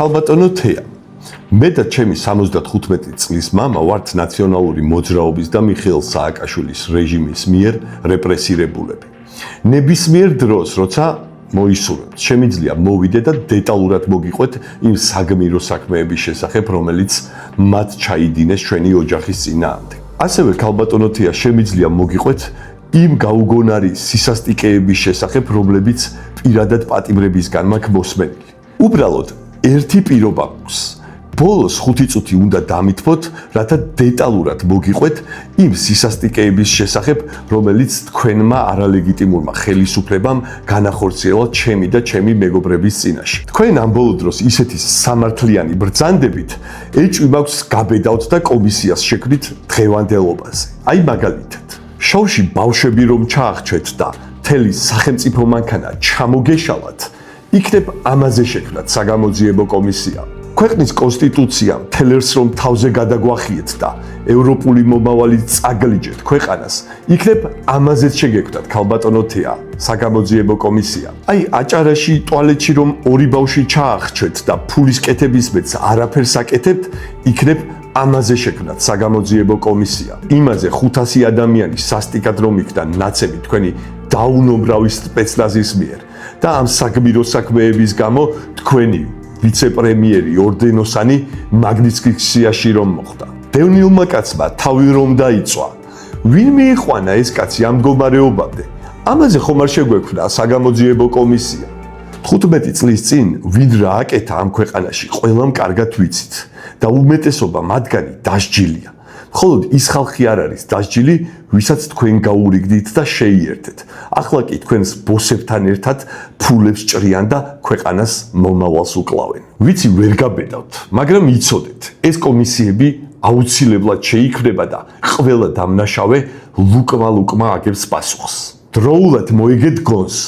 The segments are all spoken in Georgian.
ქალბატონო თეა, მე და ჩემი 75 წლის მამა ვართ ნაციონალური მოძრაობის და მიხეილ სააკაშვილის რეჟიმის მიერ რეპრესირებულები. ნებისმიერ დროს, როცა მოისურვებთ, შემიძლია მოვიდე და დეტალურად მოგიყვეთ იმ საგმირო საქმეების შესახებ, რომელიც მათ ჩაიდინეს ჩვენი ოჯახის წინააღმდეგ. ასევე ქალბატონო თეა, შემიძლია მოგიყვეთ იმ გაუგონარი სისასტიკეების შესახებ, რომლებიც პირადად პატიმრებისგან მაქვს მოსმენილი. უბრალოდ ერთი პირობა გვაქვს. ბოლოს 5 წუთი უნდა დამითმოთ, რათა დეტალურად მოგიყვეთ იმ სისასტიკეების შესახებ, რომელიც თქვენმა არალეგიტიმურმა ხელისუფლებამ განახორციელა ჩემი და ჩემი მეგობრების წინაშე. თქვენ ამ ბოლო დროს ისეთი სამართლიანი ბრძანდებით ეჭვი მაქვს გაბედავთ და კომისიას შექმნით დღევანდელობაზე. აი მაგალითად, შოვში ბავშვები რომ ჩაახჩეთ და მთელი სახელმწიფო მანქანა ჩამოგეშალათ, იქნებ ამაზე შექმნათ საგამოძიებო კომისია. ქვეყნის კონსტიტუციამ თელერს რომ თავზე გადაგვახიეთ და ევროპული მომავალი წაგლიჯეთ ქვეყანას, იქნებ ამაზეც შეგექმნათ ქალბატონო თეა საგამოძიებო კომისია. აი აჭარაში ტუალეტში რომ 2 ბავშვი ჩაახჩეთ და ფულის კეთების მეც არაფერს აკეთებთ, იქნებ ამაზე შექმნათ საგამოძიებო კომისია. იმაზე 500 ადამიანის სასტიკად რომ იქნა ნაცემი თქვენი დაუნომრავი სპეცნაზის მიერ და ამ საგმირო საქმეების გამო თქვენი ვიცე-პრემიერი ორდენოსანი მაგნიცკის-სიაში რომ მოხვდა. დევნილმა კაცმა თავი რომ დაიწვა. ვინ მიიყვანა ეს კაცი ამ მდგომარეობამდე? ამაზე ხომ არ შეგვექმნა საგამოძიებო კომისია. 15 წლის წინ ვინ რა აკეთა ამ ქვეყანაში ყველამ კარგად ვიცით და უმეტესობა მათგანი დასჯილია. მხოლოდ ის ხალხი არ არის დასჯილი, ვისაც თქვენ გაურიგდით და შეიერთეთ. ახლა კი თქვენს ბოსებთან ერთად ფულებს ჭრიან და ქვეყანას მომავალს უკლავენ. ვიცი ვერ გაბედავთ, მაგრამ იცოდეთ, ეს კომისიები აუცილებლად შეიქმნება და ყველა დამნაშავე ლუკმა აგებს პასუხს. დროულად მოიგეთ გონს.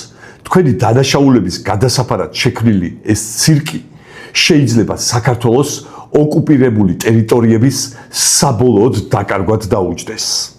თქვენი დანაშაულების გადასაფარად შექმნილი ეს ცირკი შეიძლება საქართველოს ოკუპირებული ტერიტორიების საბოლოოდ დაკარგვად დაუჯდეს.